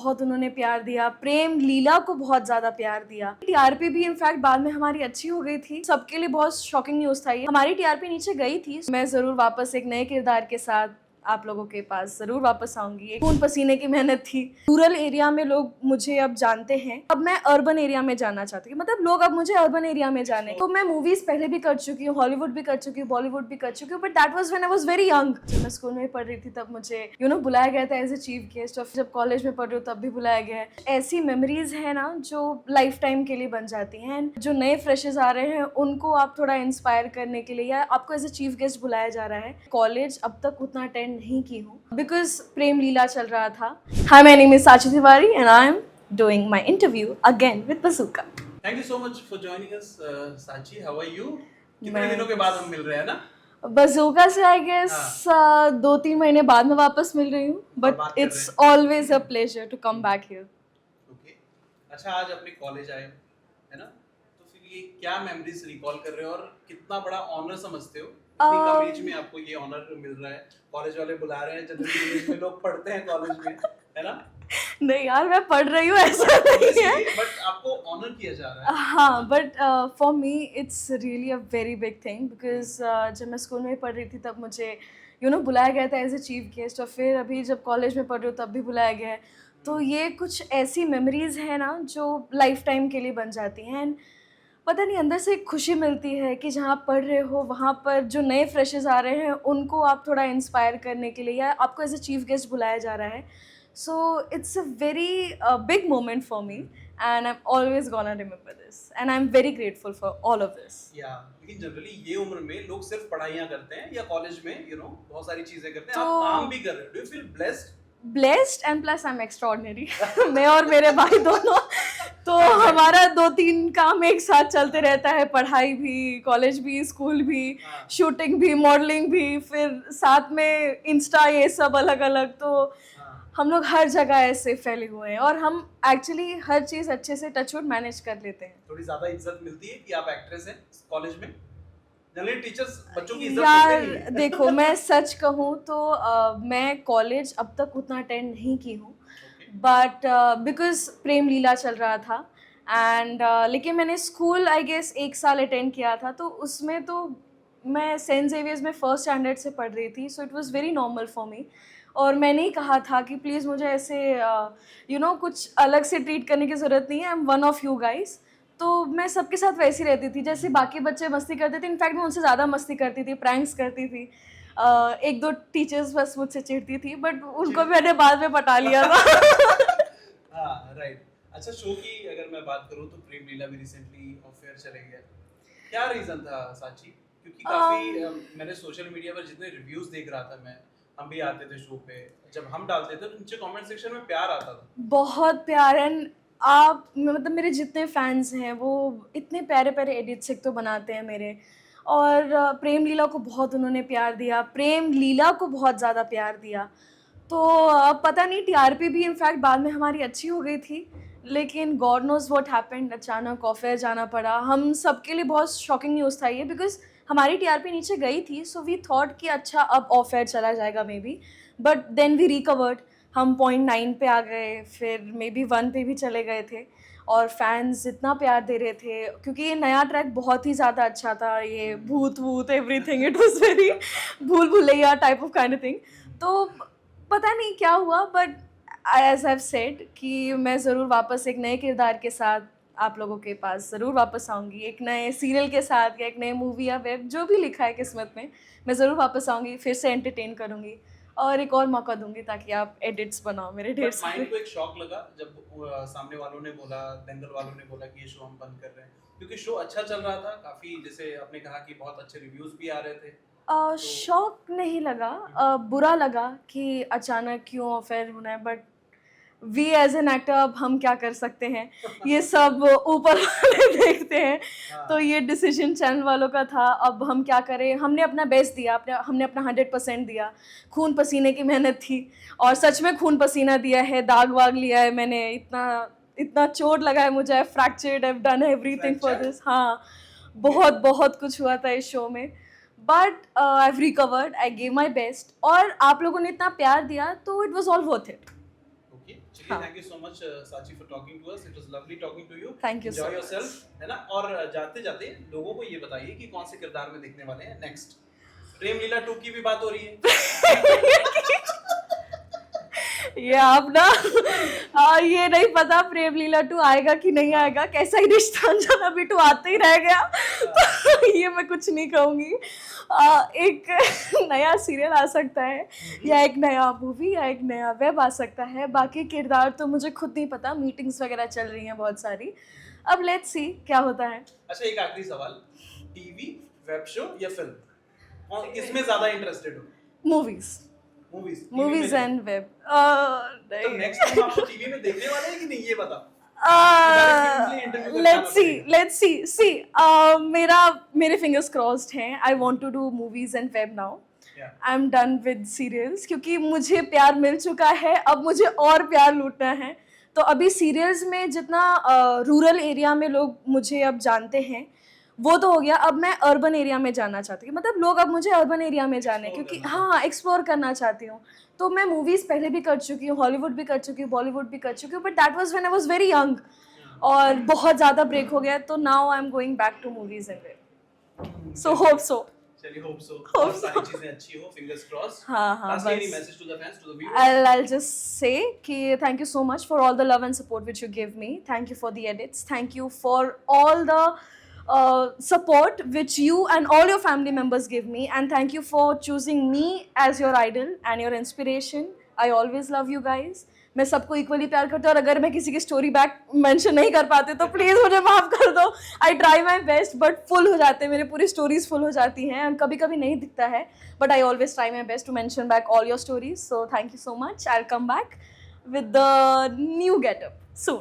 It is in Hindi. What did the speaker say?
बहुत उन्होंने प्यार दिया, प्रेम लीला को बहुत ज़्यादा प्यार दिया। टीआरपी भी इनफैक्ट बाद में हमारी अच्छी हो गई थी, सबके लिए बहुत शॉकिंग न्यूज़ था ये। हमारी टीआरपी नीचे गई थी। मैं ज़रूर वापस एक नए किरदार के साथ आप लोगों के पास ज़रूर वापस आऊँगी। एक खून पसीने की मेहनत थी। रूरल एरिया में लोग मुझे अब जानते हैं, अब मैं अर्बन एरिया में जाना चाहती हूँ, मतलब लोग अब मुझे अर्बन एरिया में जाने। तो मैं मूवीज़ पहले भी कर चुकी हूँ, हॉलीवुड भी कर चुकी हूँ, बॉलीवुड भी कर चुकी हूँ, but that was when I was very young. जब मैं स्कूल में पढ़ रही थी तब मुझे बुलाया गया था एज ए चीफ गेस्ट, और जब कॉलेज में पढ़ रही हूँ तब भी बुलाया गया है। ऐसी मेमोरीज है ना जो लाइफ टाइम के लिए बन जाती हैं। एंड जो नए फ्रेशर्स आ रहे हैं उनको आप थोड़ा इंस्पायर करने के लिए या आपको एज ए चीफ गेस्ट बुलाया जा रहा है। कॉलेज अब तक उतना अटेंड नहीं की हूँ बिकॉज प्रेम लीला चल रहा था। हाय, my name is Sachi Tiwari and I am doing my interview again with Bazooka. Thank you so much for joining us Sachi, how are you? कितने दिनों के बाद हम मिल रहे हैं ना? बसूका से आई गेस 2-3 महीने बाद में वापस मिल रही हूँ, but it's always a pleasure to come back here. Okay, अच्छा, आज अपने कॉलेज आए है ना, तो फिर ये क्या मेमोरीज रिकॉल कर रहे हो और कितना बड़ा ऑनर समझते हो इतनी कम एज में आपको ये ऑनर मिल रहा है? कॉलेज वाले बुला रहे हैं, जनरली एज में लोग पढ़ते हैं कॉलेज में, है ना? नहीं यार, मैं पढ़ रही हूँ ऐसा नहीं है, बट आपको ऑनर किया जा रहा है। हाँ, but for me it's really a very big thing because जब मैं स्कूल में पढ़ रही थी तब मुझे बुलाया गया था एज ए चीफ गेस्ट, और फिर अभी जब कॉलेज में पढ़ रही हूँ तब भी बुलाया गया है। तो ये कुछ ऐसी मेमोरीज हैं ना जो लाइफ टाइम के लिए बन जाती हैं। एंड पता नहीं, अंदर से एक खुशी मिलती है कि जहाँ आप पढ़ रहे हो वहाँ पर जो नए फ्रेशर्स आ रहे हैं उनको आप थोड़ा इंस्पायर करने के लिए या आपको एज ए चीफ गेस्ट बुलाया जा रहा है। So it's a very big moment for me and I am always gonna remember this and I am very grateful for all of this. या लेकिन जनरली ये उम्र में लोग सिर्फ पढ़ाइयाँ करते हैं या कॉलेज में बहुत सारी चीजें करते हैं, आप काम भी कर रहे हो। Do you feel blessed and plus I am extraordinary. मैं और मेरे भाई दोनों, तो हमारा 2-3 काम एक साथ चलते रहता है, पढ़ाई भी, कॉलेज भी, स्कूल भी, शूटिंग भी, मॉडलिंग भी, फिर साथ में इंस्टा, ये सब अलग अलग। तो हम लोग हर जगह ऐसे फैले हुए हैं और हम एक्चुअली हर चीज़ अच्छे से टचवुड मैनेज कर लेते हैं। थोड़ी ज्यादा इज्जत मिलती है कि आप एक्ट्रेस हैं कॉलेज में? जनरली टीचर्स बच्चों की इज्जत यार करते नहीं हैं। देखो, मैं सच कहूँ तो मैं कॉलेज अब तक उतना अटेंड नहीं की हूँ, बट बिकॉज प्रेम लीला चल रहा था एंड लेकिन मैंने स्कूल आई गेस 1 साल अटेंड किया था। तो उसमें तो मैं सेंट जेवियर्स में फर्स्ट स्टैंडर्ड से पढ़ रही थी, so it was very normal for me. और मैंने ही कहा था कि प्लीज़ मुझे ऐसे कुछ अलग से ट्रीट करने की ज़रूरत नहीं है, I am one of you guys. तो मैं सबके साथ वैसी रहती थी जैसे बाकी बच्चे मस्ती करते थे। इनफैक्ट मैं उनसे ज़्यादा मस्ती करती थी, प्रैंक्स करती थी। 1-2 टीचर्स बस मुझसे चिढ़ती थी, बट उनको भी मैंने बाद में पटा लिया था। हाँ, राइट। अच्छा, शो की अगर मैं बात करूँ तो प्रेम लीला भी रिसेंटली ऑफ एयर चले गया। क्या रीजन था साची? क्योंकि काफी मैंने सोशल मीडिया पर जितने रिव्यूज देख रहा था, मैं हम भी आते थे शो पे, जब हम डालते थे तो नीचे कमेंट सेक्शन में प्यार आता था। बहुत प्यार। एंड आप मतलब मेरे जितने फैंस हैं वो इतने प्यारे प्यारे एडिट्स एक तो बनाते हैं मेरे, और प्रेम लीला को बहुत उन्होंने प्यार दिया, प्रेम लीला को बहुत ज़्यादा प्यार दिया। तो पता नहीं, टीआरपी भी इनफैक्ट बाद में हमारी अच्छी हो गई थी, लेकिन गॉड नोज व्हाट हैपेंड, अचानक ऑफ एयर जाना पड़ा। हम सबके लिए बहुत शॉकिंग न्यूज़ था ये बिकॉज हमारी टीआरपी नीचे गई थी, सो वी थॉट कि अच्छा अब ऑफ एयर चला जाएगा may be, but then we recovered. हम 0.9 पे आ गए, फिर मे बी 1 पे भी चले गए थे, और फैंस इतना प्यार दे रहे थे क्योंकि ये नया ट्रैक बहुत ही ज़्यादा अच्छा था। ये भूत वूत everything, it was very Bhool Bhulaiyaa type of kind of thing. तो पता नहीं क्या हुआ, but as I have said कि मैं ज़रूर वापस एक नए किरदार के साथ आप लोगों के पास ज़रूर वापस आऊँगी, एक नए सीरियल के साथ या एक नए मूवी या वेब, जो भी लिखा है किस्मत में, मैं ज़रूर वापस आऊँगी, फिर से एंटरटेन करूँगी और एक और मौका दूंगी ताकि आप एडिट्स बनाओ मेरे ढेर सारे। माइंड को एक शॉक लगा जब सामने वालों ने बोला, दंगल वालों ने बोला कि ये शो हम बंद कर रहे हैं, क्योंकि शो अच्छा चल रहा था काफी, जैसे आपने कहा कि बहुत अच्छे रिव्यूज भी आ रहे थे। शौक नहीं लगा, बुरा लगा कि अचानक क्यों अफेयर होना है, but we as an actor अब हम क्या कर सकते हैं, ये सब ऊपर वाले देखते हैं। तो ये डिसीजन चैनल वालों का था, अब हम क्या करें। हमने अपना बेस्ट दिया, हमने अपना 100% दिया, खून पसीने की मेहनत थी, और सच में खून पसीना दिया है, दाग वाग लिया है मैंने, इतना चोट लगा है मुझे, fractured, I have done everything for this. हाँ, बहुत बहुत कुछ हुआ था इस शो में, but I have recovered, I gave my best, और आप लोगों ने इतना प्यार दिया तो it was all worth it. चलिए, हाँ। Thank you so much Sachi for talking to us, it was lovely talking to you. Thank you so enjoy much. Yourself, है ना। और जाते जाते लोगों को ये बताइए कि कौन से किरदार में देखने वाले हैं नेक्स्ट। प्रेम लीला 2 की भी बात हो रही है। ये आप ना ये नहीं पता प्रेम लीला 2 आएगा कि नहीं आएगा, कैसा ही रिश्ता अनजान अभी 2 आते ही रह गया, तो ये मैं कुछ नहीं कहूँगी। एक नया सीरियल आ सकता है, या एक नया मूवी, या एक नया वेब आ सकता है। बाकी किरदार तो मुझे खुद नहीं पता, मीटिंग्स वगैरह चल रही हैं बहुत सारी, अब लेट्स सी क्या होता है। अच्छा, एक आखिरी सवाल, टीवी, वेब शो या फिल्म, कौन किसमें ज्यादा इंटरेस्टेड हो? Movies movies and web. तो नेक्स्ट टाइम आपको टीवी में देखने वाले हैं कि नहीं, ये बता। let's see मेरे fingers crossed हैं। I want to do movies and web now. I'm done with serials क्योंकि मुझे प्यार मिल चुका है, अब मुझे और प्यार लूटना है। तो अभी सीरियल्स में जितना रूरल एरिया में लोग मुझे अब जानते हैं वो तो हो गया, अब मैं अर्बन एरिया में जाना चाहती हूँ। मतलब लोग अब मुझे अर्बन एरिया में जाने, क्योंकि हाँ एक्सप्लोर करना चाहती हूँ। तो मैं मूवीज़ पहले भी कर चुकी हूँ, हॉलीवुड भी कर चुकी हूँ, बॉलीवुड भी कर चुकी हूँ, but that was when I was very young, और बहुत ज़्यादा ब्रेक हो गया। तो now I am going back to movies and web, so hope so. चलिए, होप सो सारी चीजें अच्छी हो, फिंगर्स क्रॉस। हाँ, Lastly, any message to the fans, to the viewers? I'll just say कि thank you so much for all the love and support which you give me. Thank you for the edits. Thank you for all the support which you and all your family members give me, and thank you for choosing me as your idol and your inspiration. I always love you guys. मैं सबको इक्वली प्यार करती हूँ, और अगर मैं किसी की स्टोरी बैक मेंशन नहीं कर पाती तो प्लीज़ मुझे माफ़ कर दो। I try my best, but full हो जाते हैं मेरे, पूरी स्टोरीज फुल हो जाती हैं, और कभी कभी नहीं दिखता है, but I always try my best to mention back all your stories. So thank you so much. I will come back with the new getup soon.